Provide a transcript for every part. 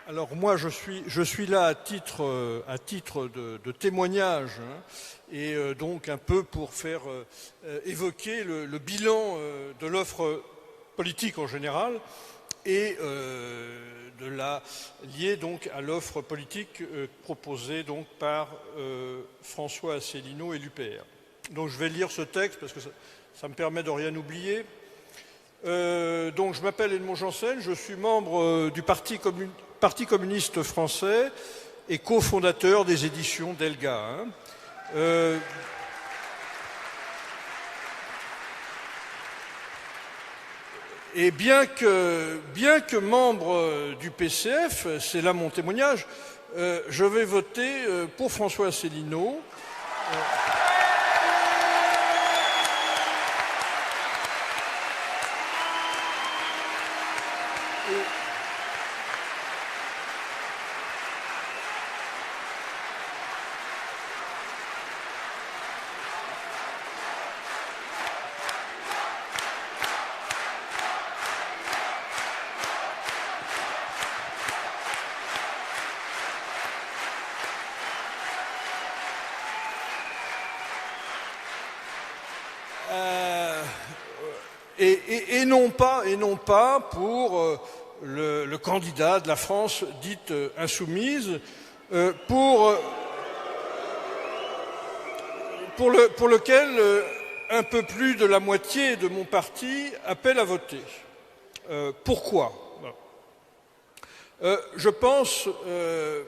Alors moi, je suis là à titre de témoignage, hein, et donc un peu pour faire évoquer le bilan de l'offre politique en général et de la liée donc à l'offre politique proposée donc par François Asselineau et l'UPR. Donc je vais lire ce texte parce que ça me permet de rien oublier. Donc je m'appelle Edmond Janssen, je suis membre du Parti communiste français et cofondateur des éditions Delga. Hein. Et bien que membre du PCF, c'est là mon témoignage, je vais voter pour François Asselineau. Et non pas pour le candidat de la France dite insoumise, pour lequel un peu plus de la moitié de mon parti appelle à voter. Pourquoi ? Je pense,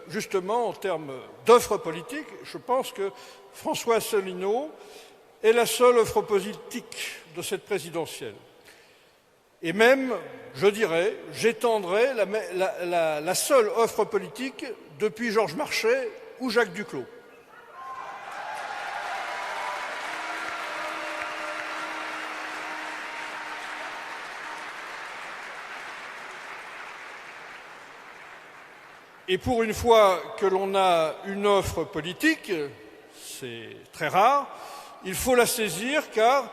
justement, en termes d'offre politique, je pense que François Asselineau est la seule offre politique de cette présidentielle. Et même, je dirais, j'étendrai la seule offre politique depuis Georges Marchais ou Jacques Duclos. Et pour une fois que l'on a une offre politique, c'est très rare, il faut la saisir car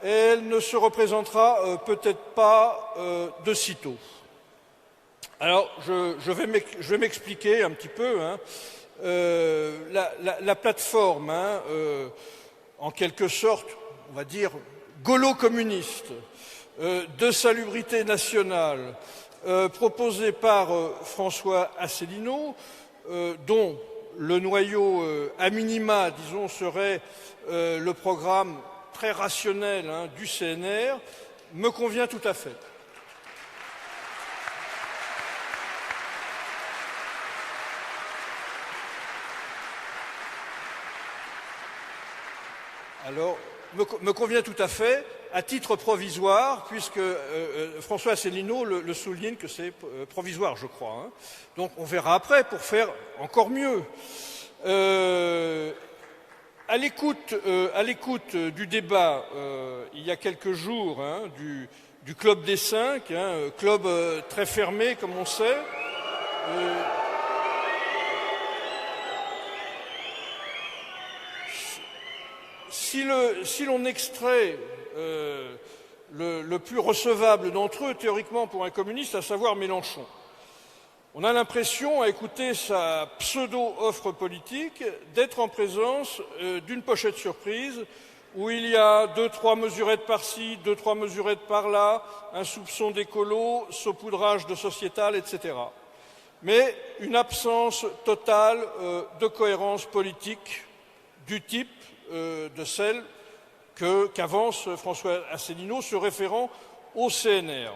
elle ne se représentera peut-être pas de sitôt. Alors, je vais m'expliquer un petit peu. Hein. La plateforme, hein, en quelque sorte, on va dire, gaulo-communiste, de salubrité nationale, proposée par François Asselineau, dont le noyau à minima, disons, serait le programme très rationnel, hein, du CNR, me convient tout à fait. Alors, me convient tout à fait, à titre provisoire, puisque François Asselineau le souligne que c'est provisoire, je crois. Hein. Donc on verra après pour faire encore mieux. À l'écoute du débat, il y a quelques jours, hein, du Club des 5, hein, club très fermé, comme on sait. Si l'on extrait le plus recevable d'entre eux, théoriquement pour un communiste, à savoir Mélenchon, on a l'impression, à écouter sa pseudo-offre politique, d'être en présence d'une pochette surprise où il y a 2-3 mesurettes par-ci, 2-3 mesurettes par-là, un soupçon d'écolo, saupoudrage de sociétal, etc. Mais une absence totale de cohérence politique du type de celle qu'avance François Asselineau se référant au CNR.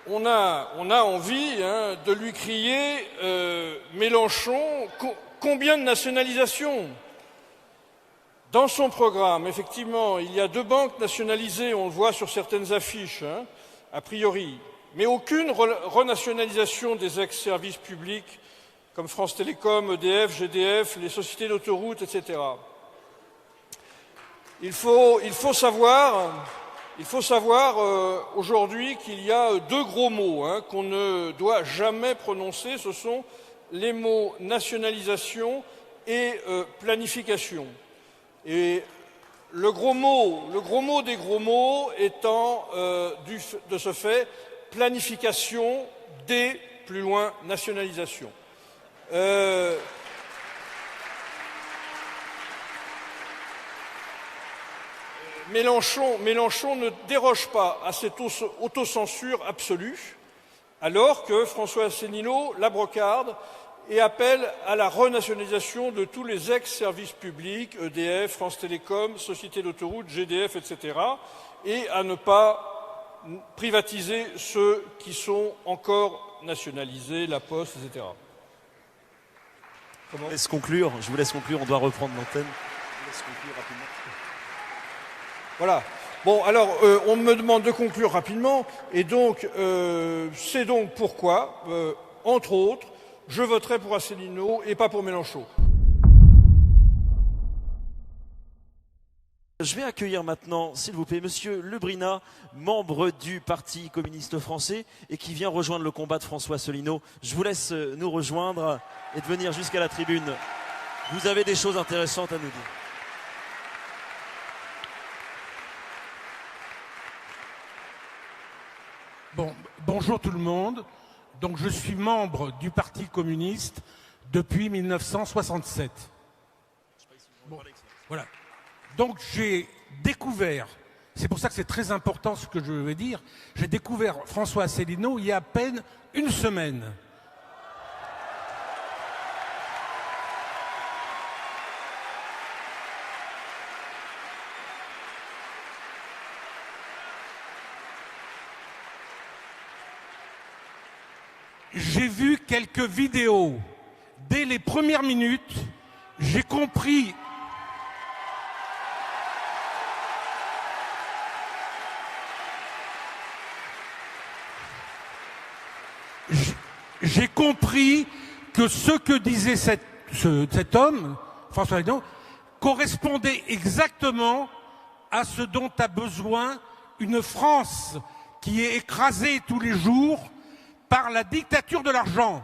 On a envie, hein, de lui crier Mélenchon, combien de nationalisations ? Dans son programme, effectivement, il y a 2 banques nationalisées, on le voit sur certaines affiches, hein, a priori, mais aucune renationalisation des ex-services publics comme France Télécom, EDF, GDF, les sociétés d'autoroutes, etc. Il faut savoir aujourd'hui qu'il y a 2 gros mots, hein, qu'on ne doit jamais prononcer. Ce sont les mots nationalisation et planification. Et le gros mot des gros mots étant, de ce fait, planification des, plus loin, nationalisation. Mélenchon ne déroge pas à cette autocensure absolue, alors que François Asselineau la brocarde et appelle à la renationalisation de tous les ex-services publics, EDF, France Télécom, Société d'autoroute, GDF, etc., et à ne pas privatiser ceux qui sont encore nationalisés, la Poste, etc. Je vous laisse conclure, on doit reprendre l'antenne. Je vous laisse conclure rapidement. Voilà. Bon, alors, on me demande de conclure rapidement, et donc, c'est donc pourquoi, entre autres, je voterai pour Asselineau et pas pour Mélenchon. Je vais accueillir maintenant, s'il vous plaît, Monsieur Lebrinat, membre du Parti communiste français et qui vient rejoindre le combat de François Asselineau. Je vous laisse nous rejoindre et de venir jusqu'à la tribune. Vous avez des choses intéressantes à nous dire. Bon, bonjour tout le monde. Donc je suis membre du Parti communiste depuis 1967. Bon, voilà. Donc j'ai découvert, c'est pour ça que c'est très important ce que je vais dire, j'ai découvert François Asselineau il y a à peine une semaine. J'ai vu quelques vidéos. Dès les premières minutes, j'ai compris. J'ai compris que ce que disait cet homme, François Asselineau, correspondait exactement à ce dont a besoin une France qui est écrasée tous les jours par la dictature de l'argent.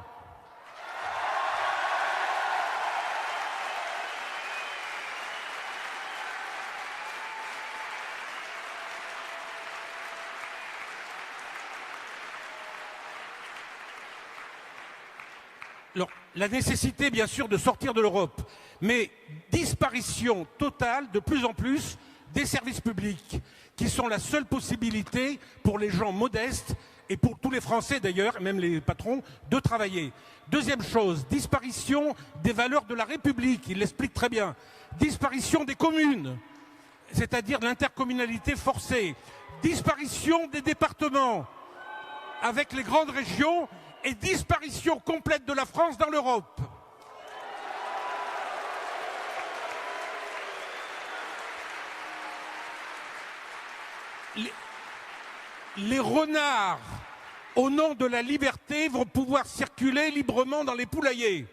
Alors, la nécessité, bien sûr, de sortir de l'Europe, mais disparition totale, de plus en plus, des services publics, qui sont la seule possibilité pour les gens modestes, et pour tous les Français d'ailleurs, même les patrons, de travailler. Deuxième chose, disparition des valeurs de la République, il l'explique très bien. Disparition des communes, c'est-à-dire l'intercommunalité forcée. Disparition des départements, avec les grandes régions, et disparition complète de la France dans l'Europe. Les renards, au nom de la liberté, vont pouvoir circuler librement dans les poulaillers.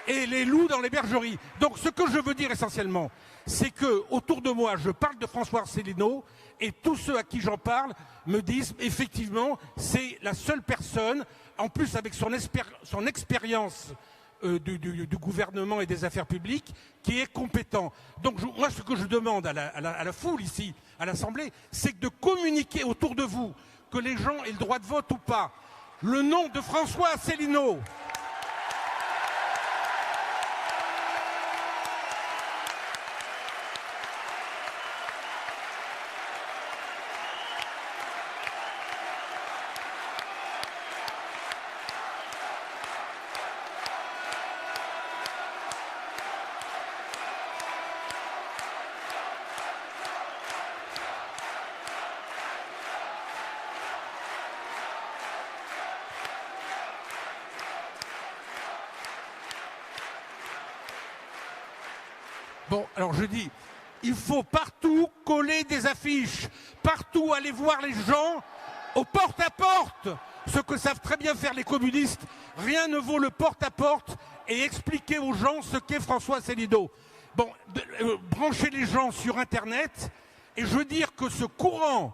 Et les loups dans les bergeries. Donc ce que je veux dire essentiellement, c'est que autour de moi, je parle de François Asselineau, et tous ceux à qui j'en parle me disent effectivement, c'est la seule personne, en plus avec son expérience du gouvernement et des affaires publiques, qui est compétent. Donc moi, ce que je demande à la foule ici, à l'Assemblée, c'est de communiquer autour de vous, que les gens aient le droit de vote ou pas, le nom de François Asselineau. Bon, alors je dis, il faut partout coller des affiches, partout aller voir les gens au porte-à-porte, ce que savent très bien faire les communistes. Rien ne vaut le porte-à-porte et expliquer aux gens ce qu'est François Asselineau. Bon, brancher les gens sur Internet, et je veux dire que ce courant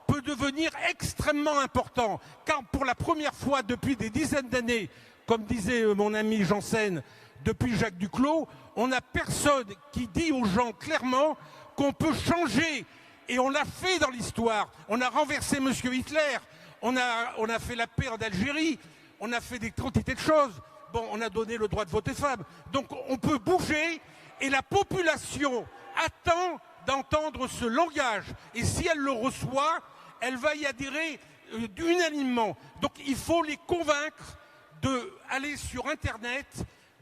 peut devenir extrêmement important, car pour la première fois depuis des dizaines d'années, comme disait mon ami Janssen, depuis Jacques Duclos, on n'a personne qui dit aux gens clairement qu'on peut changer. Et on l'a fait dans l'histoire. On a renversé M. Hitler, on a fait la paix en Algérie, on a fait des quantités de choses. Bon, on a donné le droit de vote aux femmes. Donc on peut bouger et la population attend d'entendre ce langage. Et si elle le reçoit, elle va y adhérer unanimement. Donc il faut les convaincre d'aller sur Internet,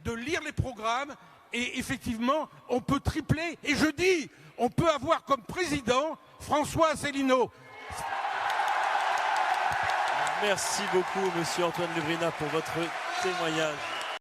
de lire les programmes. Et effectivement, on peut tripler. Et je dis, on peut avoir comme président François Asselineau. Merci beaucoup, monsieur Antoine Le Brina, pour votre témoignage.